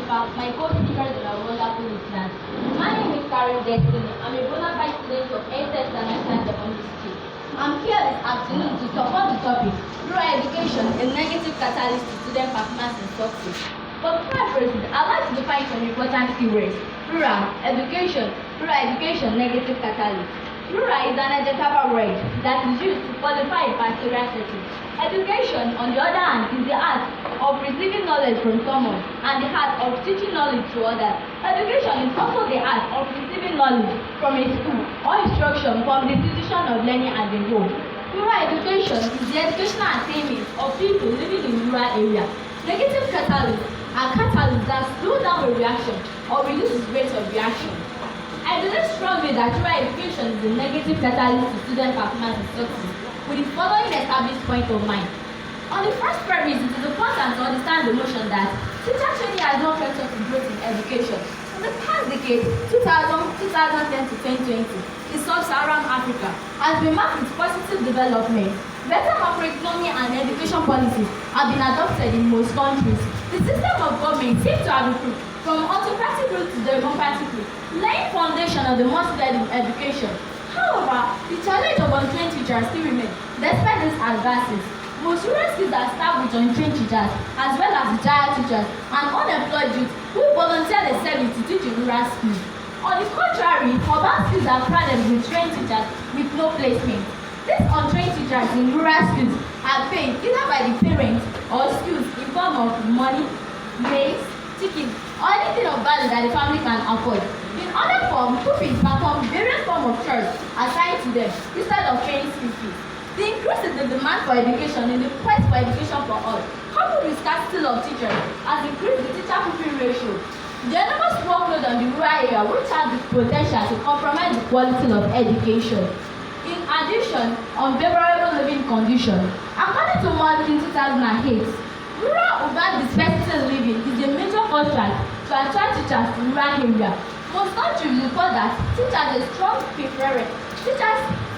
my co-speakers and our wonderful listeners. My name is Karen Destiny. I'm a bona fide student of SS International Secondary School. I'm here this afternoon to support the topic, rural education, a negative catalyst to student performance and success. But before I proceed, I'd like to define some important keywords. Rural education, negative catalyst. Rural is an adjective word that is used to qualify a particular setting. Education, on the other hand, is the art of receiving knowledge from someone and the art of teaching knowledge to others. Education is also the art of receiving knowledge from a school or instruction from the institution of learning as a whole. Rural education is the educational attainment of people living in rural areas. Negative catalysts are catalysts that slow down a reaction or reduce the rate of reaction. I believe strongly that rural education is a negative catalyst to student performance and success, with the following established point of mind. On the first premise, it is important to understand the notion that teacher training has not kept up with growth in education. In the past decade, 2010 to 2020, in sub-Saharan Africa has been marked with positive development. Better macroeconomy and education policies have been adopted in most countries. The system of government seems to have improved from autocratic route to democratic route, laying foundation of the most valued education. However, the challenge of untrained teachers still remains, despite these advances. Most rural schools are staffed with untrained teachers, as well as retired teachers and unemployed youth who volunteer their service to teach in rural schools. On the contrary, urban schools are crowded with trained teachers with no placement. These untrained teachers in rural schools are paid either by the parents or schools in form of money, maize, chicken, or anything of value that the family can afford. In other forms, pupils perform various forms of chores assigned to them instead of paying school fees. The increase in the demand for education in the quest for education for all, coupled with scarcity of teachers, has increased the teacher-pupil ratio. The enormous workload on the rural area, which has the potential to compromise the quality of education. In addition, unfavorable living conditions. According to Maun in 2008, rural-urban dispersed living is a major constraint to attract teachers to rural areas. Most countries report that teachers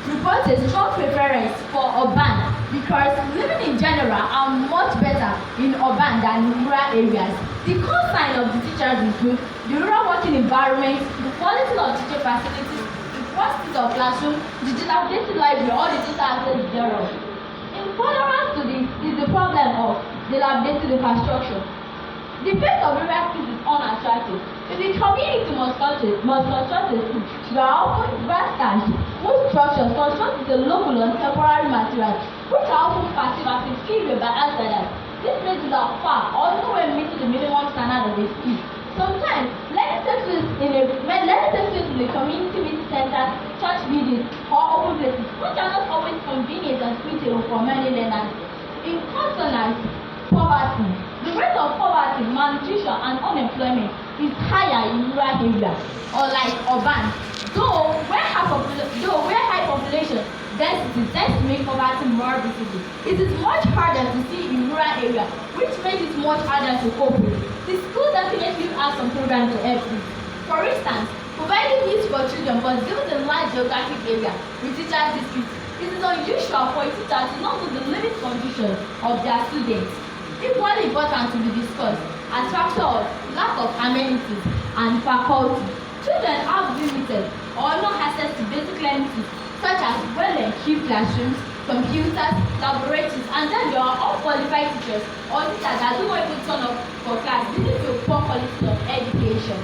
report a strong preference for urban because living in general are much better in urban than in rural areas. The consign of the teachers include the rural working environment, the quality of teaching facilities, the quantity of classroom, the dilapidated library, or the digital access thereof. Intolerance to this is the problem of dilapidated infrastructure. The face of rural schools is unattractive. If the community must construct a school, there are often grass whose structures construct with a local and temporary materials, which are often perceived as inferior by outsiders. These places are far or nowhere meeting the minimum standard of a school. Sometimes, learning spaces in the community visit centers, church buildings, or open places, which are not always convenient and suitable for many learners. In consonance, poverty. The rate of poverty, malnutrition, and unemployment is higher in rural areas, unlike urban. Though where high population density tends to make poverty more visible, it is much harder to see in rural areas, which makes it much harder to cope with. The school definitely has some programs to help this. For instance, providing meals for children but given a large geographic area with teacher districts, it is unusual for a teacher to not know the living conditions of their students. Equally important to be discussed as factor of lack of amenities and faculty. Children have limited or no access to basic learning tools such as well-equipped classrooms, computers, laboratories, and then there are unqualified teachers or teachers that don't even turn up for class, leading to a poor quality of education.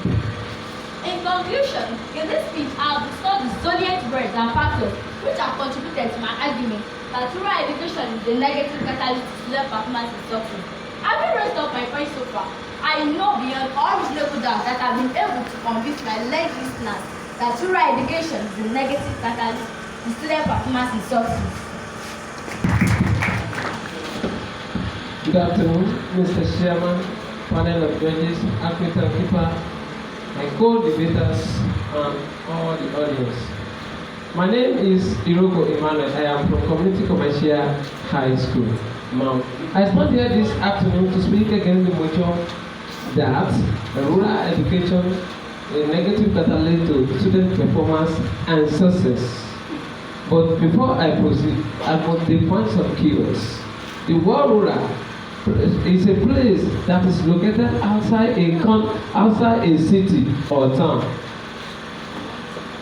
In conclusion, in this speech, I have discussed the salient words and factors which have contributed to my argument that rural education is a negative catalyst to student performance and success. Having raised up my point so far, I know beyond all reasonable doubt that I've been able to convince my learned listeners that rural education is a negative catalyst to student performance and success. Good afternoon, Mr. Chairman, panel of judges, acquittal keeper, my co-debaters, and all the audience. My name is Idironko. I am from Community Commercial High School, Maun. I stand here this afternoon to speak against the motion that rural education is a negative catalyst to student performance and success. But before I proceed, I must define some keywords. The word rural is a place that is located outside a city or town.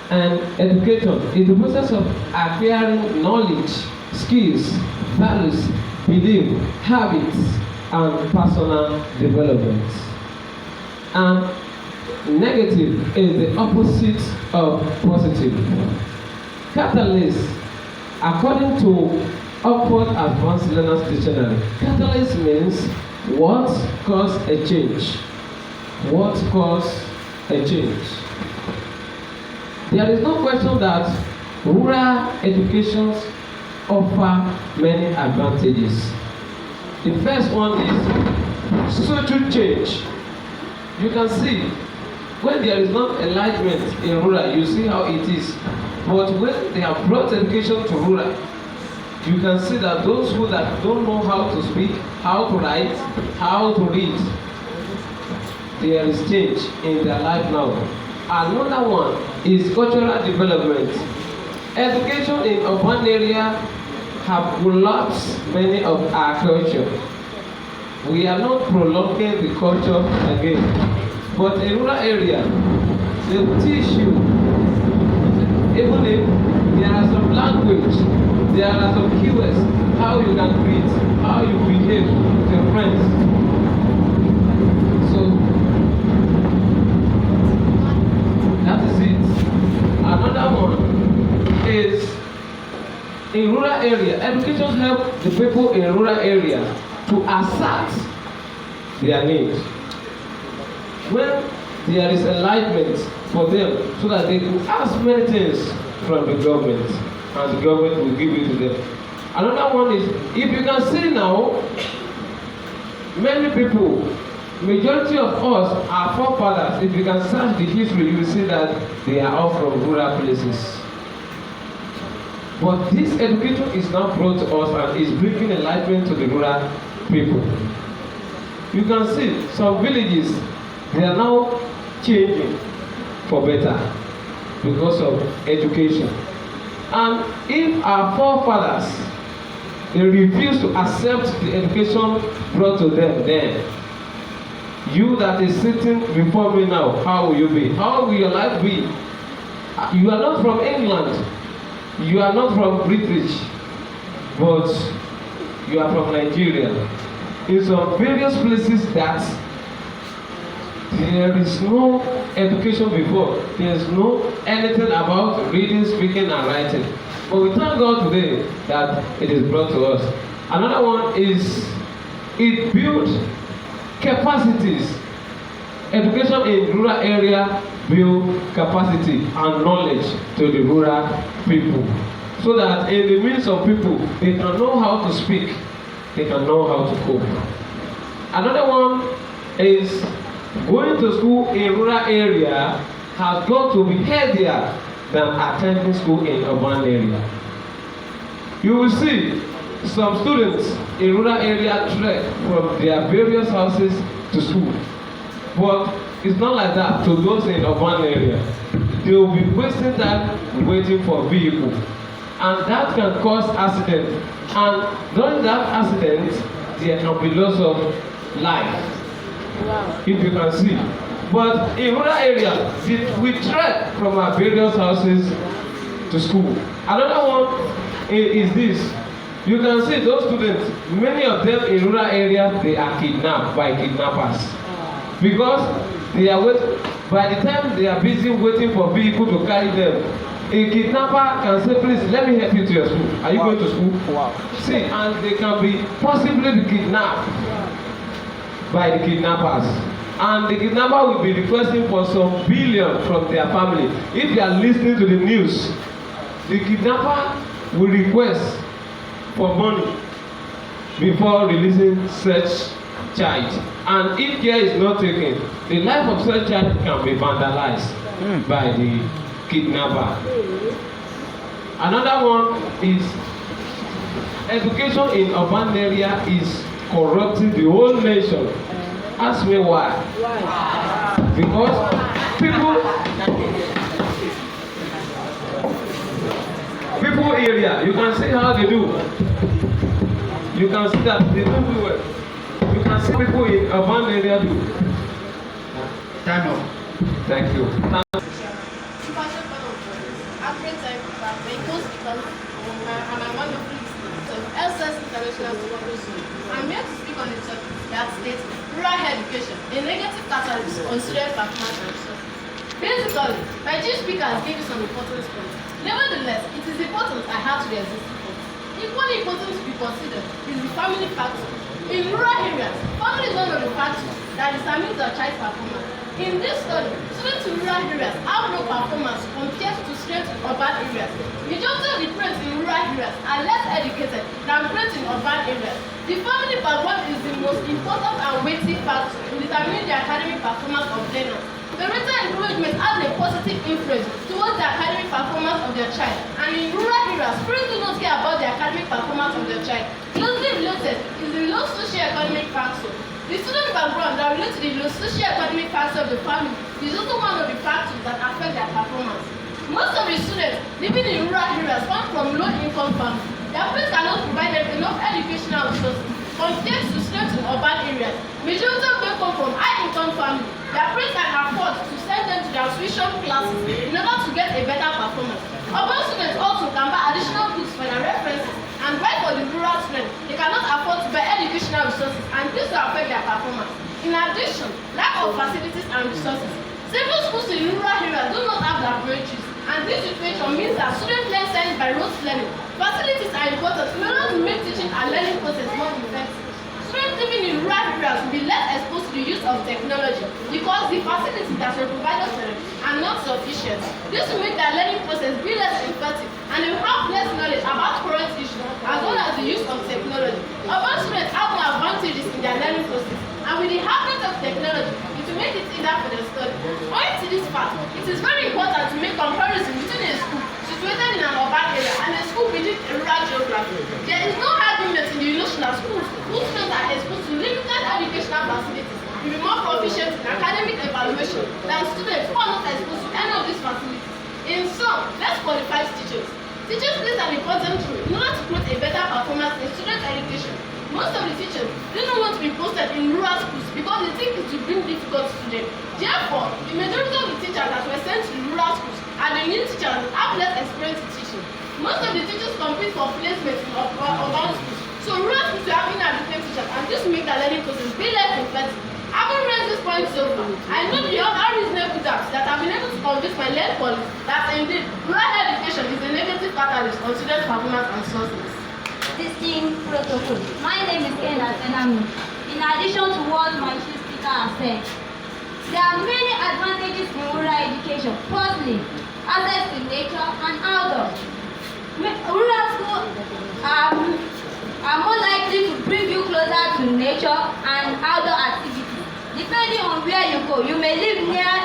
And education is the process of acquiring knowledge, skills, values, belief, habits, and personal development. And negative is the opposite of positive. Catalyst, according to Oxford Advanced Learners Dictionary, catalyst means what caused a change. What caused a change? There is no question that rural education offer many advantages. The first one is social change. You can see when there is not enlightenment in rural, you see how it is. But when they have brought education to rural, you can see that those who that don't know how to speak, how to write, how to read, there is change in their life now. Another one is cultural development. Education in urban area have collapsed many of our culture. We are not prolonging the culture again. But in rural area, they will teach you, even if there are some language, there are some keywords, how you can greet, how you behave with your friends. So that is it. Another one is in rural area, education helps the people in rural area to assert their needs. When there is enlightenment for them so that they can ask many things from the government and the government will give it to them. Another one is, if you can see now, many people, majority of us are forefathers. If you can search the history, you will see that they are all from rural places. But this education is now brought to us and is bringing enlightenment to the rural people. You can see some villages, they are now changing for better because of education. And if our forefathers, they refuse to accept the education brought to them then, you that is sitting before me now, how will you be? How will your life be? You are not from England, you are not from British, but you are from Nigeria. In some various places that there is no education before. There is no anything about reading, speaking, and writing. But we thank God today that it is brought to us. Another one is it builds capacities. Education in rural area build capacity and knowledge to the rural people. So that in the midst of people, they can know how to speak. They can know how to cope. Another one is going to school in rural area has got to be healthier than attending school in urban area. You will see some students in rural area trek from their various houses to school. But it's not like that to those in urban area. They will be wasting time waiting for vehicle. And that can cause accident. And during that accident, there can be loss of life. Wow. If you can see. But in rural area, we trek from our various houses to school. Another one is this. You can see those students, many of them in rural area, they are kidnapped by kidnappers. Because they are by the time they are busy waiting for vehicle to carry them, a kidnapper can say, please, let me help you to your school. Are you going to school? Wow. See, and they can be possibly be kidnapped by the kidnappers. And the kidnapper will be requesting for some billion from their family. If they are listening to the news, the kidnapper will request for money before releasing such child. And if care is not taken, the life of such child can be vandalized by the kidnapper. Another one is education in urban area is corrupting the whole nation. Ask me why. Because people area, you can see how they do. You can see that they don't do well. We can see people in urban area do. Time up. Thank you. I'm here to speak on the topic that states rural education, a negative catalyst on student performance and resources. Basically, my chief speaker has given some important points. Nevertheless, it is important I have to the existing points. Equally important to be considered is the family factor. In rural areas, family is one of the factors that determines their child's performance. In this study, students in rural areas have no performance compared to students in urban areas. Majority of the parents in rural areas are less educated than parents in urban areas. The family background is the most important and weighty factor in determining the academic performance of learners. Parental encouragement has a positive influence towards the academic performance of their child, and in rural areas, parents do not care about the academic performance of their child. Closely related is the low socio-economic factor. The student background that relates to the low socio-economic factor of the family is also one of the factors that affect their performance. Most of the students living in rural areas come from low-income families. Their parents cannot provide them enough educational resources compared to students in urban areas. Majority of them come from high-income families. Their parents can afford to send them to their tuition classes in order to get a better performance. Urban students also can buy additional books for their references, and while for the rural students, they cannot afford to buy educational resources, and this will affect their performance. In addition, lack of facilities and resources. Several schools in rural areas do not have laboratories, and this situation means that students learn science by rote learning. Facilities are important in order to make teaching and learning process more effective. Students living in rural areas will be less exposed to the use of technology because the facilities that were provided to them are not sufficient. This will make their learning process be less effective, and they will have less knowledge about current issues as well as the use of technology. Urban students have more advantages in their learning process, and with the advent of technology, it will make it easier for their study. Owing to this fact, it is very important to make comparison between a school situated in an urban area and a school within a rural geography. There is no argument in the notion that schools whose students are exposed to limited educational facilities will be more proficient in academic evaluation than students who are not exposed to any of these facilities. In sum, let's qualify teachers. Teachers play an important role in order to promote a better performance in student education. Most of the teachers do not want to be posted in rural schools because they think it will bring difficulties to them. Therefore, the majority of the teachers that were sent to rural schools are the new teachers that have less experience in teaching. Most of the teachers compete for placement in urban schools, so rural schools will have inadequate teachers, and this will make their learning process be less effective. Having raised this point so far, I know the other reasonable doubts that have been able to convince my late colleagues that indeed rural education is a negative catalyst on student performance and success. Distinct protocol. My name is Ena Senami. In addition to what my chief speaker has said, there are many advantages in rural education. Firstly, access to nature and outdoors. Rural schools are more likely to bring you closer to nature and outdoor activities. Depending on where you go, you may live near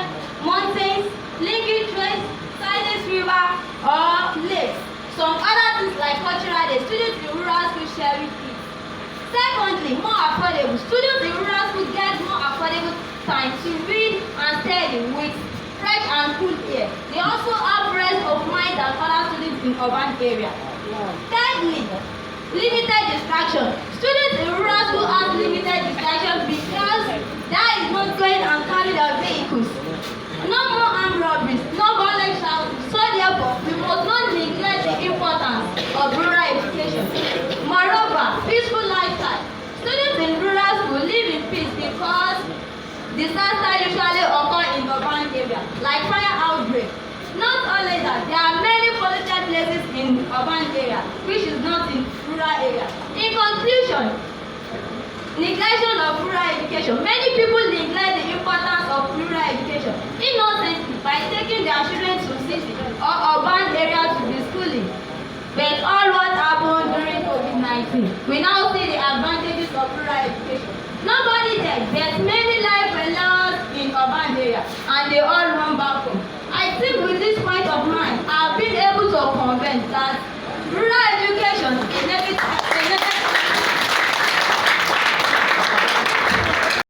mountains, linking trails, silent river, or lakes. Some other things like cultural days, students in rural schools share with kids. Secondly, more affordable. Students in rural schools get more affordable time to read and study with fresh and cool air. They also have rest of mind than other students in urban areas. Thirdly, limited distraction. Students in rural schools have limited distraction because there is no going and carrying their vehicles. No more armed robberies, no violent shouting. So therefore, we must not neglect the importance of rural education. Moreover, peaceful lifestyle. Students in rural schools live in peace because disasters usually occur in urban areas, like fire outbreak. Not only that, there are many polluted places in urban areas, which is not in rural areas. In conclusion, neglection of rural education. Many people neglect the importance of rural education innocently by taking their children to cities or urban areas to be schooling. But all what happened during COVID-19, we now see the advantages of rural education. Nobody died, but many lives were lost in urban areas, and they all run back home. I think with this point of mine, I've been able to convince that